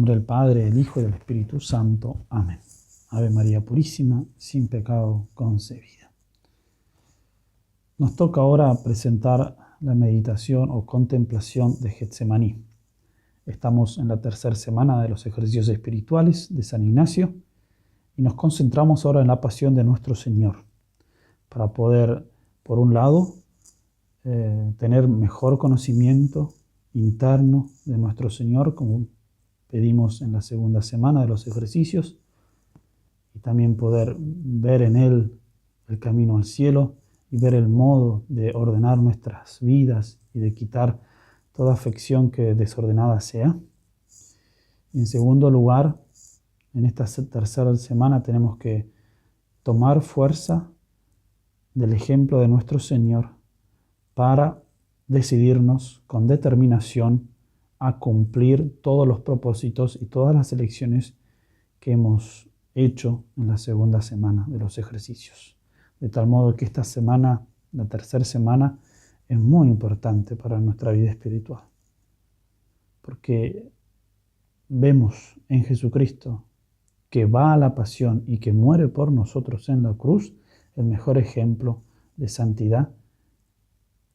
nombre del Padre, del Hijo y del Espíritu Santo. Amén. Ave María Purísima, sin pecado concebida. Nos toca ahora presentar la meditación o contemplación de Getsemaní. Estamos en la tercera semana de los ejercicios espirituales de San Ignacio y nos concentramos ahora en la pasión de nuestro Señor para poder, por un lado, tener mejor conocimiento interno de nuestro Señor, como pedimos en la segunda semana de los ejercicios, y también poder ver en Él el camino al cielo y ver el modo de ordenar nuestras vidas y de quitar toda afección que desordenada sea. Y en segundo lugar, en esta tercera semana tenemos que tomar fuerza del ejemplo de nuestro Señor para decidirnos con determinación a cumplir todos los propósitos y todas las elecciones que hemos hecho en la segunda semana de los ejercicios. De tal modo que esta semana, la tercera semana, es muy importante para nuestra vida espiritual. Porque vemos en Jesucristo que va a la pasión y que muere por nosotros en la cruz, el mejor ejemplo de santidad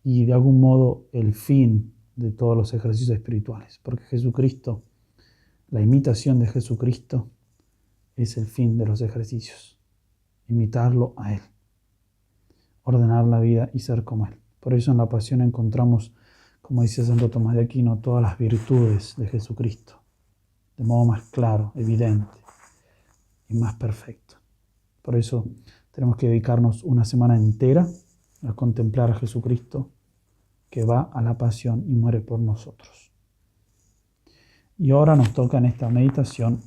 y de algún modo el fin de todos los ejercicios espirituales. Porque Jesucristo, la imitación de Jesucristo es el fin de los ejercicios. Imitarlo a Él. Ordenar la vida y ser como Él. Por eso en la pasión encontramos, como dice Santo Tomás de Aquino, todas las virtudes de Jesucristo. De modo más claro, evidente y más perfecto. Por eso tenemos que dedicarnos una semana entera a contemplar a Jesucristo que va a la pasión y muere por nosotros. Y ahora nos toca en esta meditación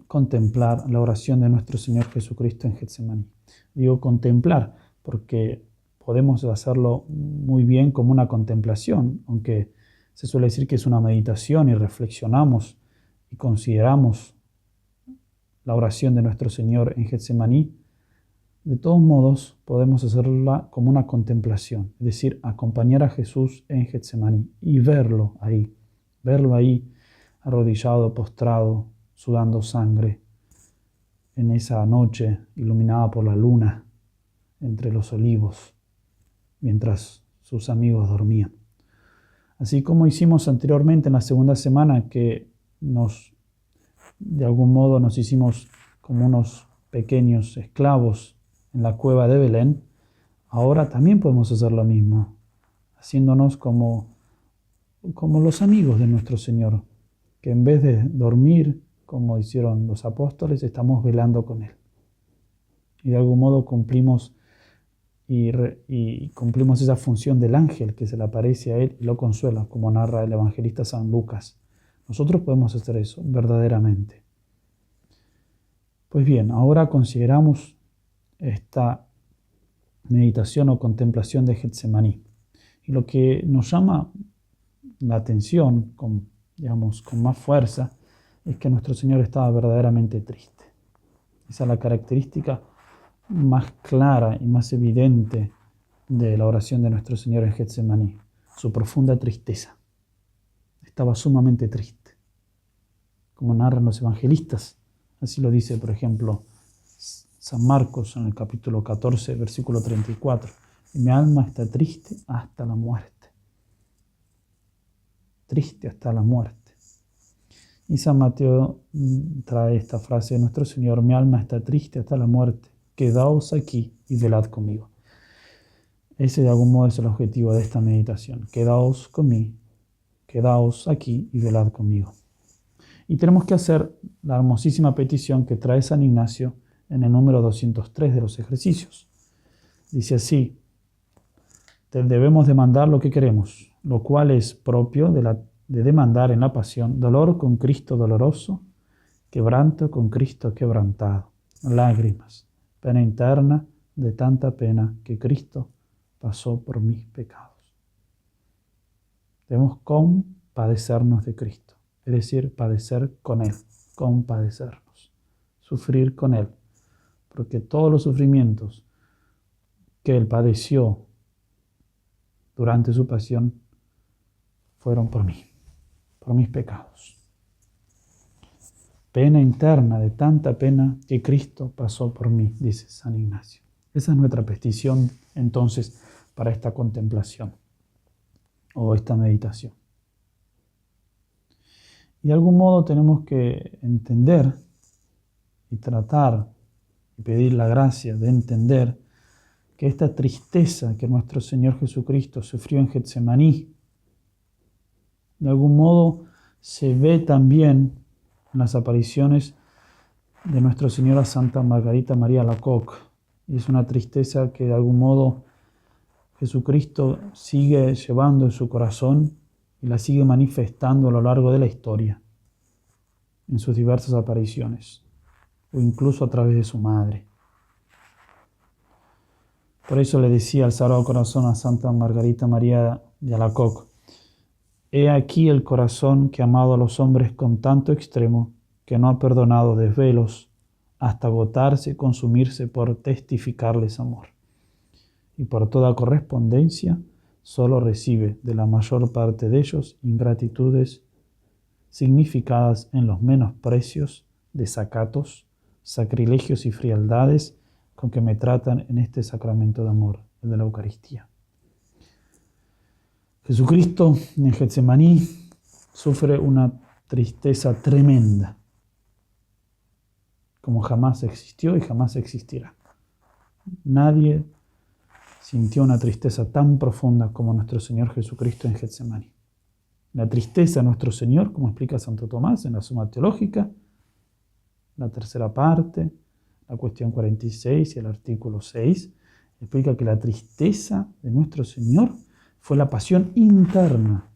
contemplar la oración de nuestro Señor Jesucristo en Getsemaní. Digo contemplar porque podemos hacerlo muy bien como una contemplación, aunque se suele decir que es una meditación y reflexionamos y consideramos la oración de nuestro Señor en Getsemaní. De todos modos, podemos hacerla como una contemplación, es decir, acompañar a Jesús en Getsemaní y verlo ahí arrodillado, postrado, sudando sangre, en esa noche iluminada por la luna, entre los olivos, mientras sus amigos dormían. Así como hicimos anteriormente en la segunda semana, que de algún modo nos hicimos como unos pequeños esclavos en la cueva de Belén, ahora también podemos hacer lo mismo, haciéndonos como los amigos de nuestro Señor, que en vez de dormir, como hicieron los apóstoles, estamos velando con Él. Y de algún modo cumplimos esa función del ángel que se le aparece a Él y lo consuela, como narra el evangelista San Lucas. Nosotros podemos hacer eso verdaderamente. Pues bien, ahora consideramos esta meditación o contemplación de Getsemaní. Y lo que nos llama la atención con más fuerza es que nuestro Señor estaba verdaderamente triste. Esa es la característica más clara y más evidente de la oración de nuestro Señor en Getsemaní, su profunda tristeza. Estaba sumamente triste, como narran los evangelistas. Así lo dice, por ejemplo, San Marcos en el capítulo 14, versículo 34. Mi alma está triste hasta la muerte. Triste hasta la muerte. Y San Mateo trae esta frase de nuestro Señor: mi alma está triste hasta la muerte. Quedaos aquí y velad conmigo. Ese de algún modo es el objetivo de esta meditación. Quedaos conmigo, quedaos aquí y velad conmigo. Y tenemos que hacer la hermosísima petición que trae San Ignacio en el número 203 de los ejercicios. Dice así: debemos demandar lo que queremos, lo cual es propio de demandar en la pasión dolor con Cristo doloroso, quebranto con Cristo quebrantado, lágrimas, pena interna de tanta pena que Cristo pasó por mis pecados. Debemos compadecernos de Cristo, es decir, padecer con Él, compadecernos, sufrir con Él, porque todos los sufrimientos que Él padeció durante su pasión fueron por mí, por mis pecados. pena interna, de tanta pena que Cristo pasó por mí, dice San Ignacio. Esa es nuestra petición entonces para esta contemplación o esta meditación. Y de algún modo tenemos que entender y tratar y pedir la gracia de entender que esta tristeza que nuestro Señor Jesucristo sufrió en Getsemaní, de algún modo se ve también en las apariciones de Nuestra Señora Santa Margarita María Alacoque. Y es una tristeza que de algún modo Jesucristo sigue llevando en su corazón y la sigue manifestando a lo largo de la historia, en sus diversas apariciones, o incluso a través de su madre. Por eso le decía al Sagrado Corazón a Santa Margarita María de Alacoque: he aquí el corazón que ha amado a los hombres con tanto extremo, que no ha perdonado desvelos hasta agotarse y consumirse por testificarles amor. Y por toda correspondencia solo recibe de la mayor parte de ellos ingratitudes significadas en los menosprecios, desacatos, sacrilegios y frialdades con que me tratan en este sacramento de amor, el de la Eucaristía. Jesucristo en Getsemaní sufre una tristeza tremenda, como jamás existió y jamás existirá. Nadie sintió una tristeza tan profunda como nuestro Señor Jesucristo en Getsemaní. La tristeza de nuestro Señor, como explica Santo Tomás en la Suma Teológica, la tercera parte, la cuestión 46 y el artículo 6, explica que la tristeza de nuestro Señor fue la pasión interna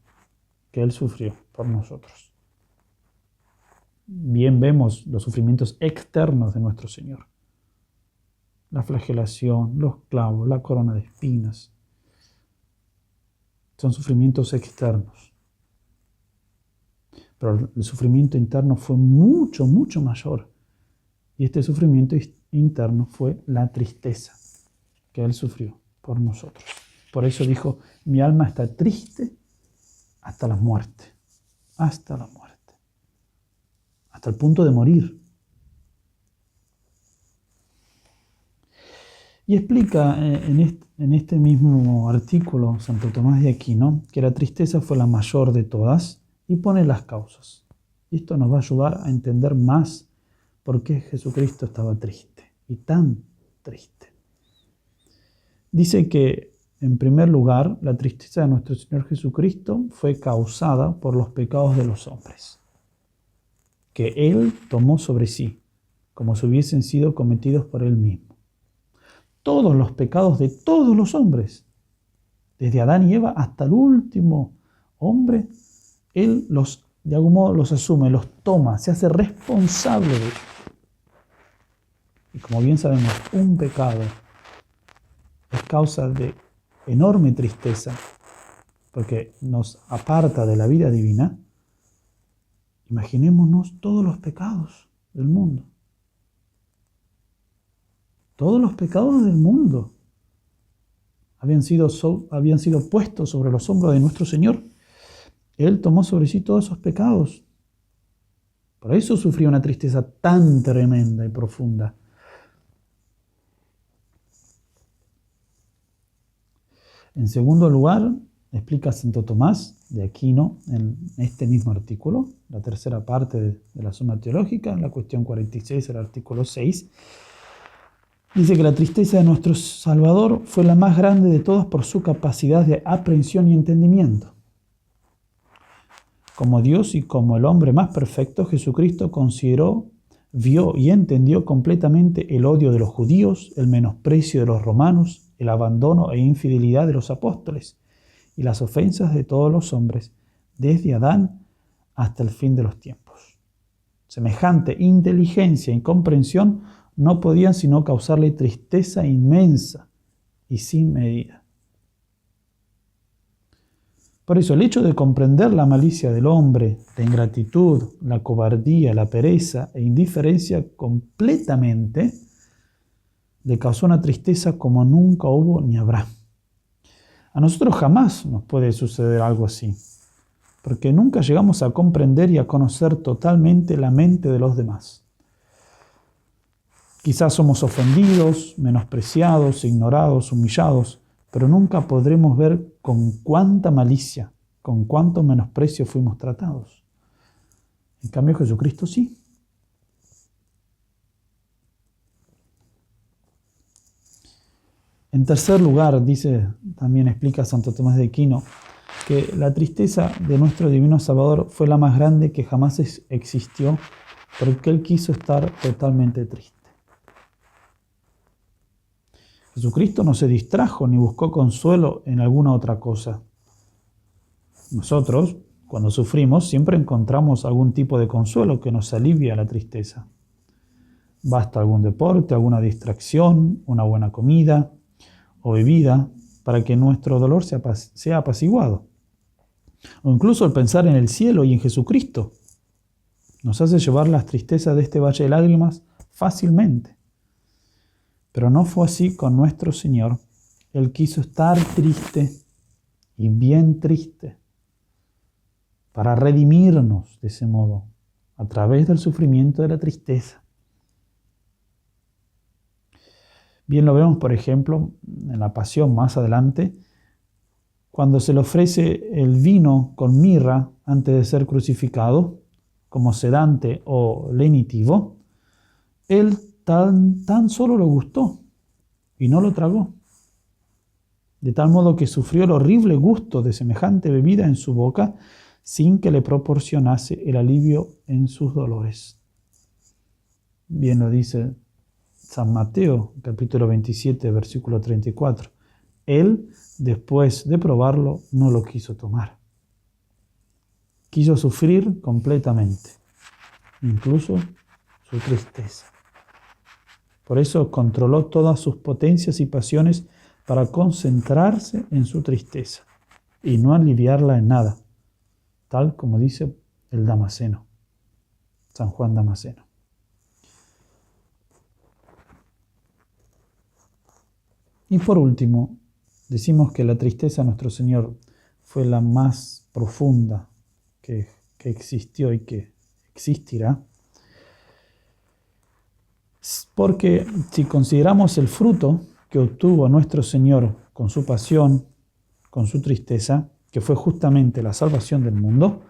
que Él sufrió por nosotros. Bien vemos los sufrimientos externos de nuestro Señor: la flagelación, los clavos, la corona de espinas. Son sufrimientos externos. Pero el sufrimiento interno fue mucho, mucho mayor. Y este sufrimiento interno fue la tristeza que Él sufrió por nosotros. Por eso dijo: mi alma está triste hasta la muerte. Hasta la muerte. Hasta el punto de morir. Y explica en este mismo artículo Santo Tomás de Aquino que la tristeza fue la mayor de todas y pone las causas. Y esto nos va a ayudar a entender más por qué Jesucristo estaba triste y tan triste. Dice que, en primer lugar, la tristeza de nuestro Señor Jesucristo fue causada por los pecados de los hombres, que Él tomó sobre sí, como si hubiesen sido cometidos por Él mismo. Todos los pecados de todos los hombres, desde Adán y Eva hasta el último hombre, Él de algún modo los asume, los toma, se hace responsable de ellos. Y como bien sabemos, un pecado es causa de enorme tristeza, porque nos aparta de la vida divina. Imaginémonos todos los pecados del mundo. Todos los pecados del mundo habían sido puestos sobre los hombros de nuestro Señor. Él tomó sobre sí todos esos pecados. Por eso sufrió una tristeza tan tremenda y profunda. En segundo lugar, explica Santo Tomás de Aquino en este mismo artículo, la tercera parte de la Suma Teológica, en la cuestión 46, el artículo 6, dice que la tristeza de nuestro Salvador fue la más grande de todas por su capacidad de aprehensión y entendimiento. Como Dios y como el hombre más perfecto, Jesucristo consideró, vio y entendió completamente el odio de los judíos, el menosprecio de los romanos, el abandono e infidelidad de los apóstoles y las ofensas de todos los hombres, desde Adán hasta el fin de los tiempos. Semejante inteligencia y comprensión no podían sino causarle tristeza inmensa y sin medida. Por eso el hecho de comprender la malicia del hombre, la ingratitud, la cobardía, la pereza e indiferencia completamente, le causó una tristeza como nunca hubo ni habrá. A nosotros jamás nos puede suceder algo así, porque nunca llegamos a comprender y a conocer totalmente la mente de los demás. Quizás somos ofendidos, menospreciados, ignorados, humillados, pero nunca podremos ver con cuánta malicia, con cuánto menosprecio fuimos tratados. En cambio, Jesucristo sí. En tercer lugar, también explica Santo Tomás de Aquino, que la tristeza de nuestro Divino Salvador fue la más grande que jamás existió, porque Él quiso estar totalmente triste. Jesucristo no se distrajo ni buscó consuelo en alguna otra cosa. Nosotros, cuando sufrimos, siempre encontramos algún tipo de consuelo que nos alivia la tristeza. Basta algún deporte, alguna distracción, una buena comida o bebida para que nuestro dolor sea apaciguado. O incluso el pensar en el cielo y en Jesucristo nos hace llevar las tristezas de este valle de lágrimas fácilmente. Pero no fue así con nuestro Señor. Él quiso estar triste y bien triste para redimirnos de ese modo, a través del sufrimiento de la tristeza. Bien lo vemos, por ejemplo, en la Pasión más adelante, cuando se le ofrece el vino con mirra antes de ser crucificado, como sedante o lenitivo, él tan solo lo gustó y no lo tragó. De tal modo que sufrió el horrible gusto de semejante bebida en su boca sin que le proporcionase el alivio en sus dolores. Bien lo dice San Mateo, capítulo 27, versículo 34. Él, después de probarlo, no lo quiso tomar. Quiso sufrir completamente, incluso su tristeza. Por eso controló todas sus potencias y pasiones para concentrarse en su tristeza y no aliviarla en nada, tal como dice el Damasceno, San Juan Damasceno. Y por último, decimos que la tristeza de nuestro Señor fue la más profunda que existió y que existirá, porque si consideramos el fruto que obtuvo nuestro Señor con su pasión, con su tristeza, que fue justamente la salvación del mundo,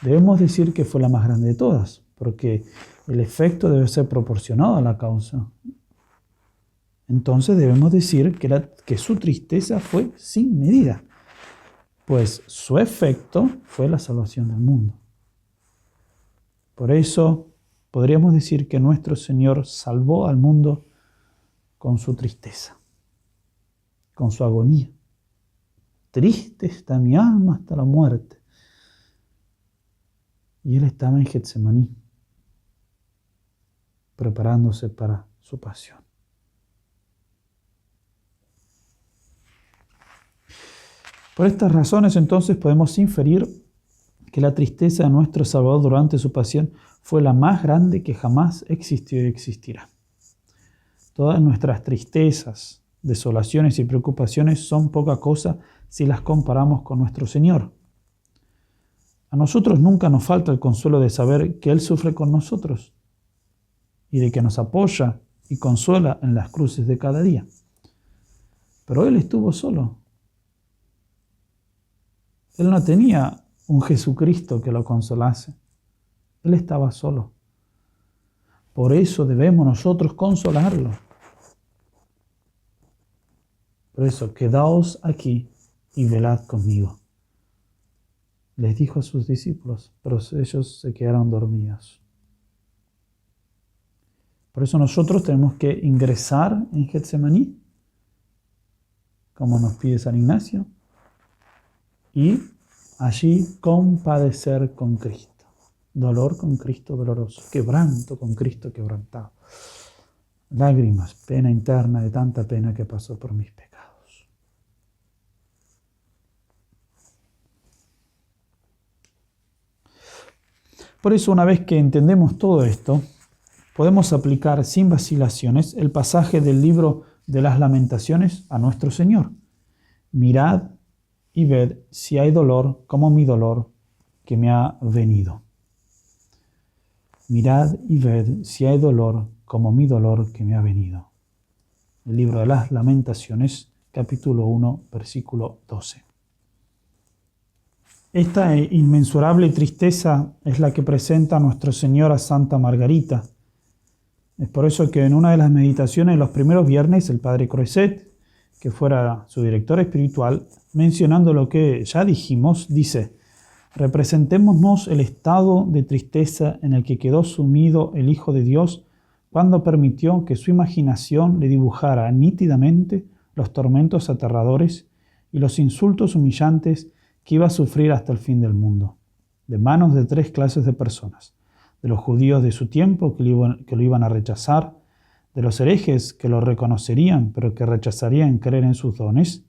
debemos decir que fue la más grande de todas, porque el efecto debe ser proporcionado a la causa. Entonces debemos decir que su tristeza fue sin medida, pues su efecto fue la salvación del mundo. Por eso podríamos decir que nuestro Señor salvó al mundo con su tristeza, con su agonía. Triste está mi alma hasta la muerte. Y Él estaba en Getsemaní, preparándose para su pasión. Por estas razones, entonces, podemos inferir que la tristeza de nuestro Salvador durante su pasión fue la más grande que jamás existió y existirá. Todas nuestras tristezas, desolaciones y preocupaciones son poca cosa si las comparamos con nuestro Señor. A nosotros nunca nos falta el consuelo de saber que Él sufre con nosotros y de que nos apoya y consuela en las cruces de cada día. Pero Él estuvo solo. Él no tenía un Jesucristo que lo consolase. Él estaba solo. Por eso debemos nosotros consolarlo. Por eso, quedaos aquí y velad conmigo. Les dijo a sus discípulos, pero ellos se quedaron dormidos. Por eso nosotros tenemos que ingresar en Getsemaní, como nos pide San Ignacio, y allí compadecer con Cristo. Dolor con Cristo doloroso, quebranto con Cristo quebrantado. Lágrimas, pena interna de tanta pena que pasó por mis pecados. Por eso, una vez que entendemos todo esto, podemos aplicar sin vacilaciones el pasaje del libro de las Lamentaciones a nuestro Señor. Mirad y ved si hay dolor como mi dolor que me ha venido. Mirad y ved si hay dolor como mi dolor que me ha venido. El libro de las Lamentaciones, capítulo 1, versículo 12. Esta inmensurable tristeza es la que presenta nuestro Señor a Santa Margarita. Es por eso que en una de las meditaciones los primeros viernes el padre Croiset, que fuera su director espiritual, mencionando lo que ya dijimos, dice: representémonos el estado de tristeza en el que quedó sumido el Hijo de Dios cuando permitió que su imaginación le dibujara nítidamente los tormentos aterradores y los insultos humillantes que iba a sufrir hasta el fin del mundo, de manos de 3 clases de personas: de los judíos de su tiempo que lo iban a rechazar, de los herejes que lo reconocerían pero que rechazarían creer en sus dones,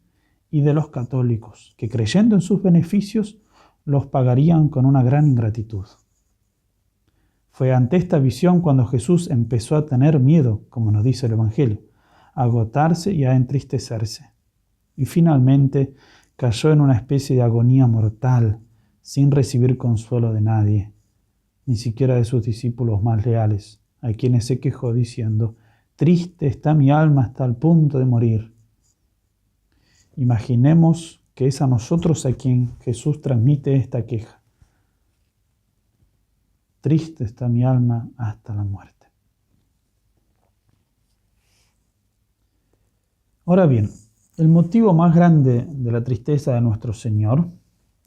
y de los católicos que, creyendo en sus beneficios, los pagarían con una gran ingratitud. Fue ante esta visión cuando Jesús empezó a tener miedo, como nos dice el Evangelio, a agotarse y a entristecerse. Y finalmente cayó en una especie de agonía mortal, sin recibir consuelo de nadie, ni siquiera de sus discípulos más leales, a quienes se quejó diciendo: triste está mi alma hasta el punto de morir. Imaginemos que es a nosotros a quien Jesús transmite esta queja. Triste está mi alma hasta la muerte. Ahora bien, el motivo más grande de la tristeza de nuestro Señor,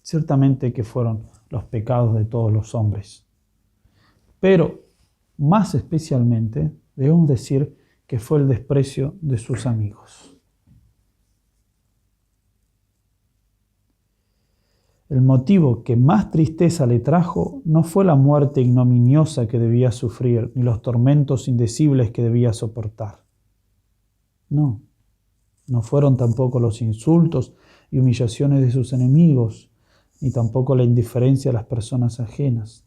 ciertamente que fueron los pecados de todos los hombres. Pero, más especialmente, debemos decir que fue el desprecio de sus amigos. El motivo que más tristeza le trajo no fue la muerte ignominiosa que debía sufrir, ni los tormentos indecibles que debía soportar. No fueron tampoco los insultos y humillaciones de sus enemigos, ni tampoco la indiferencia de las personas ajenas.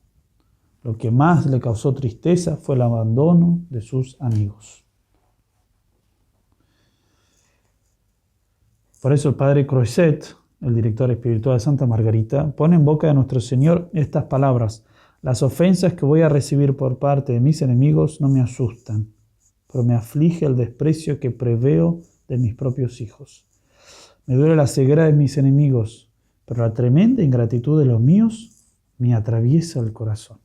Lo que más le causó tristeza fue el abandono de sus amigos. Por eso el padre Croiset, el director espiritual de Santa Margarita, pone en boca de nuestro Señor estas palabras: las ofensas que voy a recibir por parte de mis enemigos no me asustan, pero me aflige el desprecio que preveo de mis propios hijos. Me duele la ceguera de mis enemigos, pero la tremenda ingratitud de los míos me atraviesa el corazón.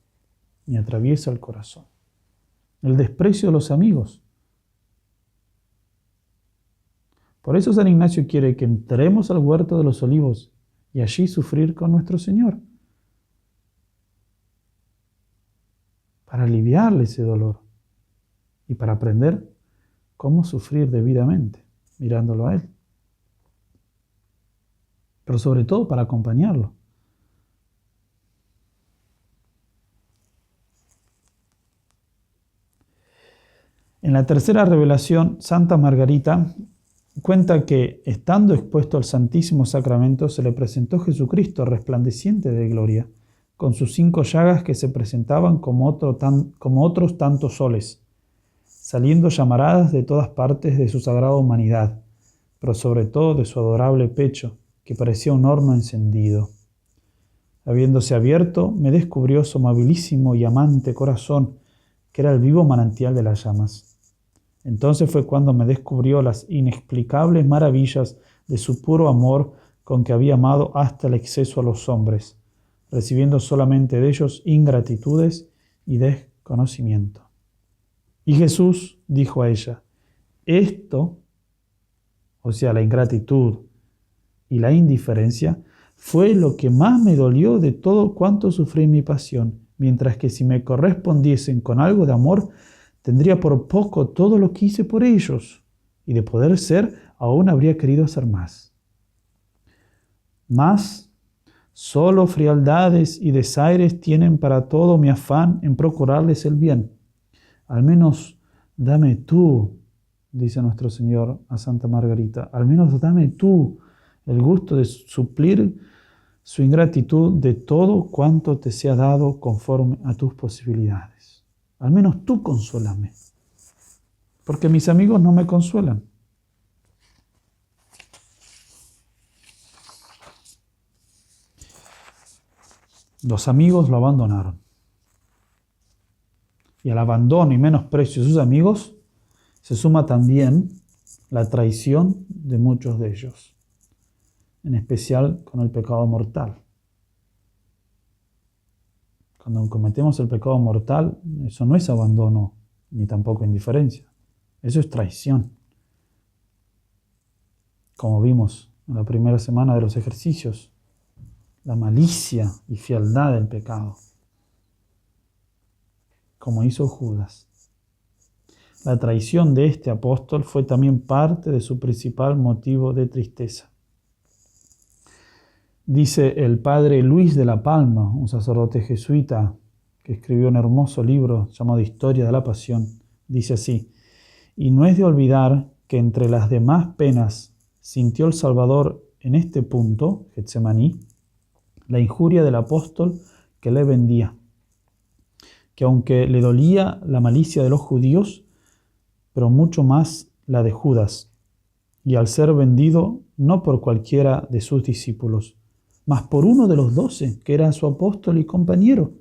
Me atraviesa el corazón. El desprecio de los amigos. Por eso San Ignacio quiere que entremos al huerto de los olivos y allí sufrir con nuestro Señor, para aliviarle ese dolor y para aprender cómo sufrir debidamente, mirándolo a Él. Pero sobre todo para acompañarlo. En la tercera revelación, Santa Margarita cuenta que, estando expuesto al Santísimo Sacramento, se le presentó Jesucristo resplandeciente de gloria, con sus 5 llagas que se presentaban como otros tantos soles, saliendo llamaradas de todas partes de su sagrada humanidad, pero sobre todo de su adorable pecho, que parecía un horno encendido. Habiéndose abierto, me descubrió su amabilísimo y amante corazón, que era el vivo manantial de las llamas. Entonces fue cuando me descubrió las inexplicables maravillas de su puro amor con que había amado hasta el exceso a los hombres, recibiendo solamente de ellos ingratitudes y desconocimiento. Y Jesús dijo a ella: esto, o sea, la ingratitud y la indiferencia, fue lo que más me dolió de todo cuanto sufrí en mi pasión, mientras que si me correspondiesen con algo de amor, tendría por poco todo lo que hice por ellos, y de poder ser, aún habría querido hacer más. Mas, solo frialdades y desaires tienen para todo mi afán en procurarles el bien. Al menos dame tú, dice nuestro Señor a Santa Margarita, al menos dame tú el gusto de suplir su ingratitud de todo cuanto te sea dado conforme a tus posibilidades. Al menos tú consuélame, porque mis amigos no me consuelan. Los amigos lo abandonaron. Y al abandono y menosprecio de sus amigos se suma también la traición de muchos de ellos, en especial con el pecado mortal. Cuando cometemos el pecado mortal, eso no es abandono ni tampoco indiferencia. Eso es traición. Como vimos en la primera semana de los ejercicios, la malicia y fealdad del pecado, como hizo Judas. La traición de este apóstol fue también parte de su principal motivo de tristeza. Dice el padre Luis de la Palma, un sacerdote jesuita que escribió un hermoso libro llamado Historia de la Pasión, dice así: y no es de olvidar que entre las demás penas sintió el Salvador en este punto, Getsemaní, la injuria del apóstol que le vendía, que aunque le dolía la malicia de los judíos, pero mucho más la de Judas, y al ser vendido no por cualquiera de sus discípulos, mas por uno de los 12, que era su apóstol y compañero,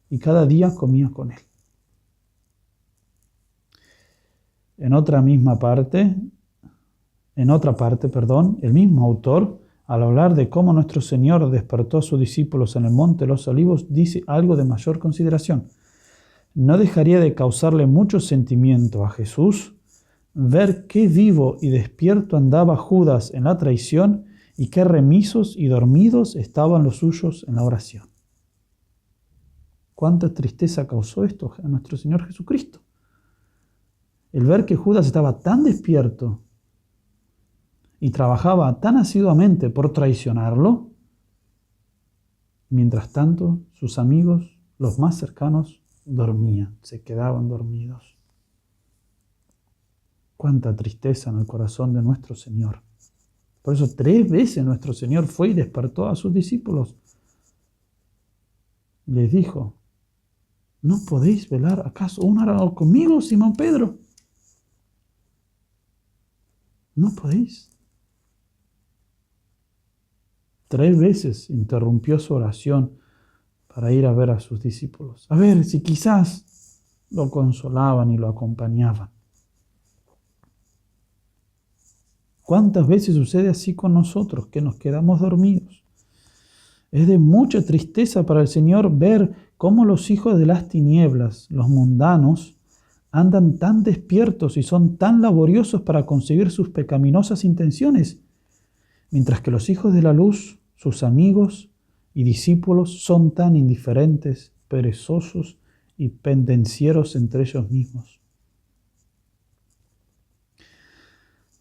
y cada día comía con él. En otra parte, el mismo autor, al hablar de cómo nuestro Señor despertó a sus discípulos en el Monte de los Olivos, dice algo de mayor consideración. No dejaría de causarle mucho sentimiento a Jesús ver qué vivo y despierto andaba Judas en la traición y qué remisos y dormidos estaban los suyos en la oración. ¿Cuánta tristeza causó esto a nuestro Señor Jesucristo? El ver que Judas estaba tan despierto y trabajaba tan asiduamente por traicionarlo, mientras tanto sus amigos, los más cercanos, dormían, se quedaban dormidos. Cuánta tristeza en el corazón de nuestro Señor. Por eso 3 veces nuestro Señor fue y despertó a sus discípulos. Les dijo: ¿no podéis velar acaso una hora conmigo, Simón Pedro? ¿No podéis? 3 veces interrumpió su oración para ir a ver a sus discípulos, a ver si quizás lo consolaban y lo acompañaban. ¿Cuántas veces sucede así con nosotros, que nos quedamos dormidos? Es de mucha tristeza para el Señor ver cómo los hijos de las tinieblas, los mundanos, andan tan despiertos y son tan laboriosos para conseguir sus pecaminosas intenciones, mientras que los hijos de la luz, sus amigos y discípulos, son tan indiferentes, perezosos y pendencieros entre ellos mismos.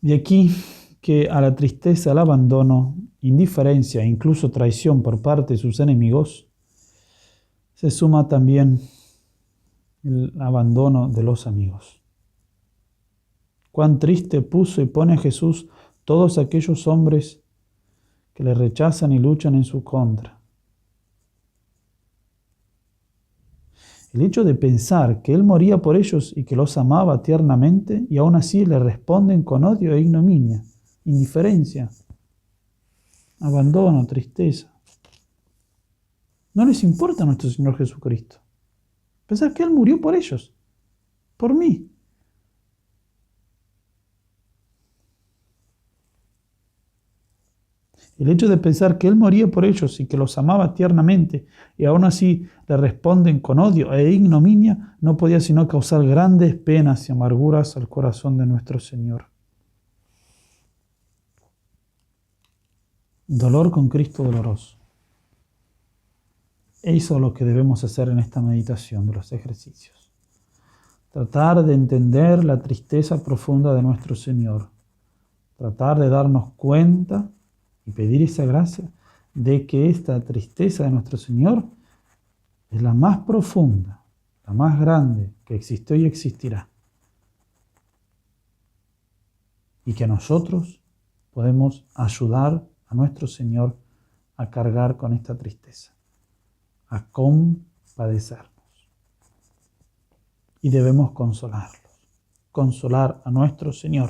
De aquí que a la tristeza, al abandono, indiferencia e incluso traición por parte de sus enemigos, se suma también el abandono de los amigos. Cuán triste puso y pone a Jesús todos aquellos hombres que le rechazan y luchan en su contra. El hecho de pensar que Él moría por ellos y que los amaba tiernamente, y aún así le responden con odio e ignominia, indiferencia, abandono, tristeza. No les importa a nuestro Señor Jesucristo. Pensar que Él murió por ellos, por mí. El hecho de pensar que Él moría por ellos y que los amaba tiernamente y aún así le responden con odio e ignominia no podía sino causar grandes penas y amarguras al corazón de nuestro Señor. Dolor con Cristo doloroso. Eso es lo que debemos hacer en esta meditación de los ejercicios. Tratar de entender la tristeza profunda de nuestro Señor. Tratar de darnos cuenta y pedir esa gracia de que esta tristeza de nuestro Señor es la más profunda, la más grande que existió y existirá. Y que nosotros podemos ayudar a nuestro Señor a cargar con esta tristeza, a compadecernos. Y debemos consolarlos, consolar a nuestro Señor.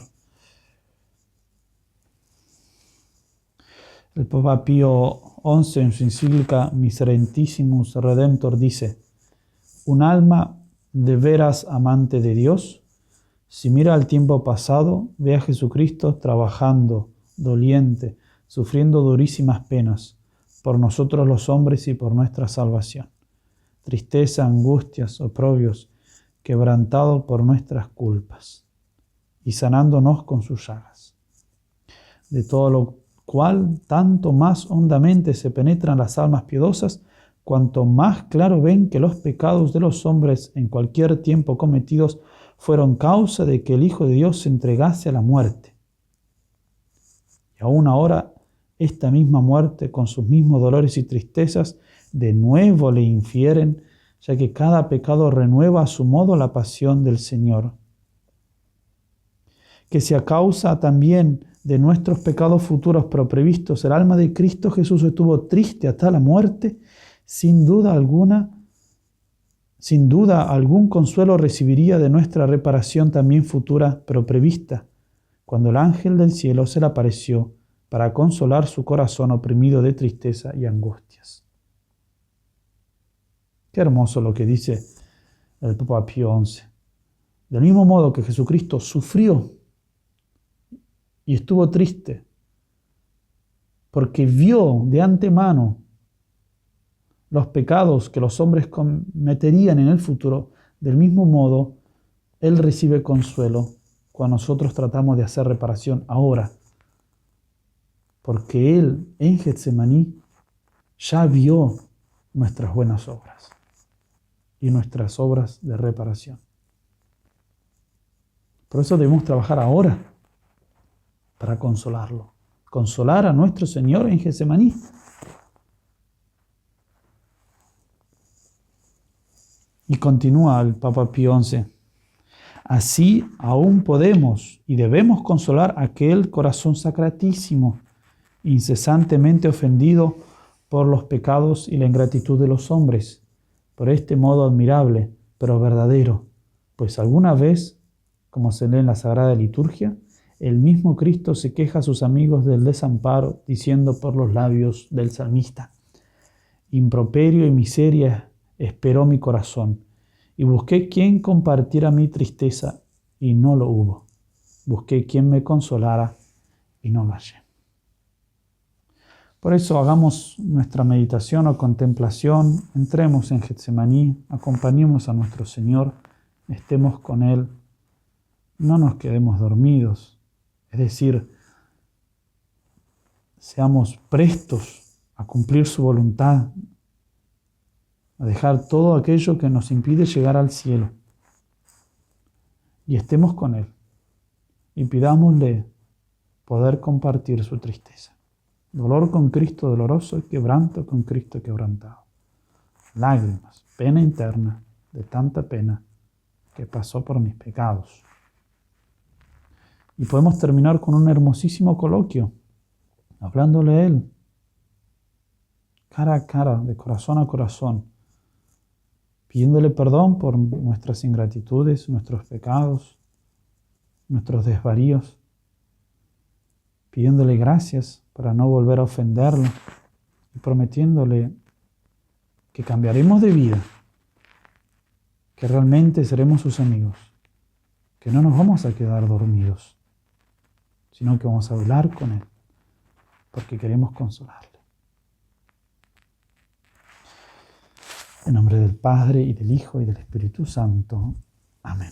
El Papa Pío XI en su encíclica Miserentissimus Redemptor dice: un alma de veras amante de Dios, si mira al tiempo pasado, ve a Jesucristo trabajando, doliente, sufriendo durísimas penas, por nosotros los hombres y por nuestra salvación. Tristeza, angustias, oprobios, quebrantado por nuestras culpas, y sanándonos con sus llagas. De todo lo cual tanto más hondamente se penetran las almas piadosas, cuanto más claro ven que los pecados de los hombres en cualquier tiempo cometidos fueron causa de que el Hijo de Dios se entregase a la muerte. Y aún ahora esta misma muerte, con sus mismos dolores y tristezas, de nuevo le infieren, ya que cada pecado renueva a su modo la pasión del Señor. Que si a causa también de nuestros pecados futuros pero previstos el alma de Cristo Jesús estuvo triste hasta la muerte, sin duda algún consuelo recibiría de nuestra reparación también futura pero prevista, cuando el ángel del cielo se le apareció para consolar su corazón oprimido de tristeza y angustias. Qué hermoso lo que dice el Papa Pío XI. Del mismo modo que Jesucristo sufrió y estuvo triste porque vio de antemano los pecados que los hombres cometerían en el futuro, del mismo modo, Él recibe consuelo cuando nosotros tratamos de hacer reparación ahora. Porque Él, en Getsemaní, ya vio nuestras buenas obras y nuestras obras de reparación. Por eso debemos trabajar ahora para consolarlo. Consolar a nuestro Señor en Getsemaní. Y continúa el Papa Pío XI. Así aún podemos y debemos consolar aquel corazón sacratísimo, incesantemente ofendido por los pecados y la ingratitud de los hombres, por este modo admirable, pero verdadero, pues alguna vez, como se lee en la Sagrada Liturgia, el mismo Cristo se queja a sus amigos del desamparo, diciendo por los labios del salmista: improperio y miseria esperó mi corazón, y busqué quien compartiera mi tristeza, y no lo hubo. Busqué quien me consolara, y no lo hallé. Por eso hagamos nuestra meditación o contemplación, entremos en Getsemaní, acompañemos a nuestro Señor, estemos con Él, no nos quedemos dormidos, es decir, seamos prestos a cumplir su voluntad, a dejar todo aquello que nos impide llegar al cielo. Y estemos con Él y pidámosle poder compartir su tristeza. Dolor con Cristo doloroso y quebranto con Cristo quebrantado. Lágrimas, pena interna de tanta pena que pasó por mis pecados. Y podemos terminar con un hermosísimo coloquio, hablándole a Él, cara a cara, de corazón a corazón, pidiéndole perdón por nuestras ingratitudes, nuestros pecados, nuestros desvaríos, pidiéndole gracias para no volver a ofenderlo y prometiéndole que cambiaremos de vida, que realmente seremos sus amigos, que no nos vamos a quedar dormidos, sino que vamos a hablar con Él, porque queremos consolarle. En nombre del Padre, y del Hijo, y del Espíritu Santo. Amén.